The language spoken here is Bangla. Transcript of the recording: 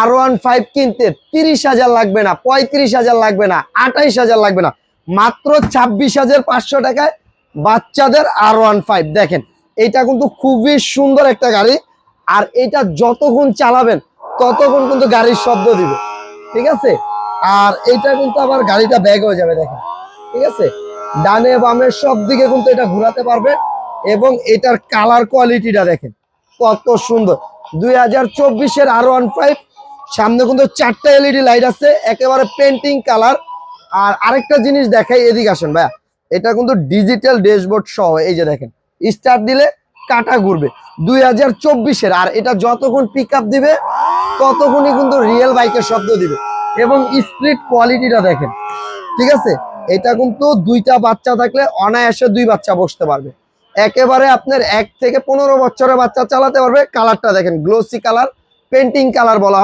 R15 কিনতে 30,000 লাগবে না, 35,000 লাগবে না, 28,000 লাগবে না, মাত্র 26,500 টাকায় বাচ্চাদের R15। দেখেন এটা কিন্তু খুবই সুন্দর একটা গাড়ি, আর এটা যতক্ষণ চালাবেন ততক্ষণ কিন্তু গাড়ির শব্দ দিবে, ঠিক আছে। আর এটা কিন্তু আবার গাড়িটা ব্যাগ হয়ে যাবে, দেখেন, ঠিক আছে। ডানে বামে সব দিকে কিন্তু এটা ঘোরাতে পারবে, এবং এটার কালার কোয়ালিটিটা দেখেন কত সুন্দর। 2024-এর R15, সামনে কিন্তু 4টা এলইডি লাইট আছে, একেবারে পেন্টিং কালার। আর আরেকটা জিনিস দেখাই, এদিকে আসেন ভাইয়া, এটা কিন্তু ডিজিটাল ড্যাশবোর্ড সহ, এই যে দেখেন স্টার্ট দিলে কাটা ঘুরবে। 2024-এর, আর এটা যতক্ষণ পিক আপ দিবে ততক্ষণই কিন্তু রিয়েল বাইকের শব্দ দিবে, এবং স্পিড কোয়ালিটিটা দেখেন, ঠিক আছে। এটা কিন্তু 2টা বাচ্চা থাকলে অনায়াসে 2 বাচ্চা বসতে পারবে, একেবারে আপনার 1 থেকে 15 বছরের বাচ্চা চালাতে পারবে। কালারটা দেখেন, গ্লোসি কালার, পেন্টিং কালার বলা হয়।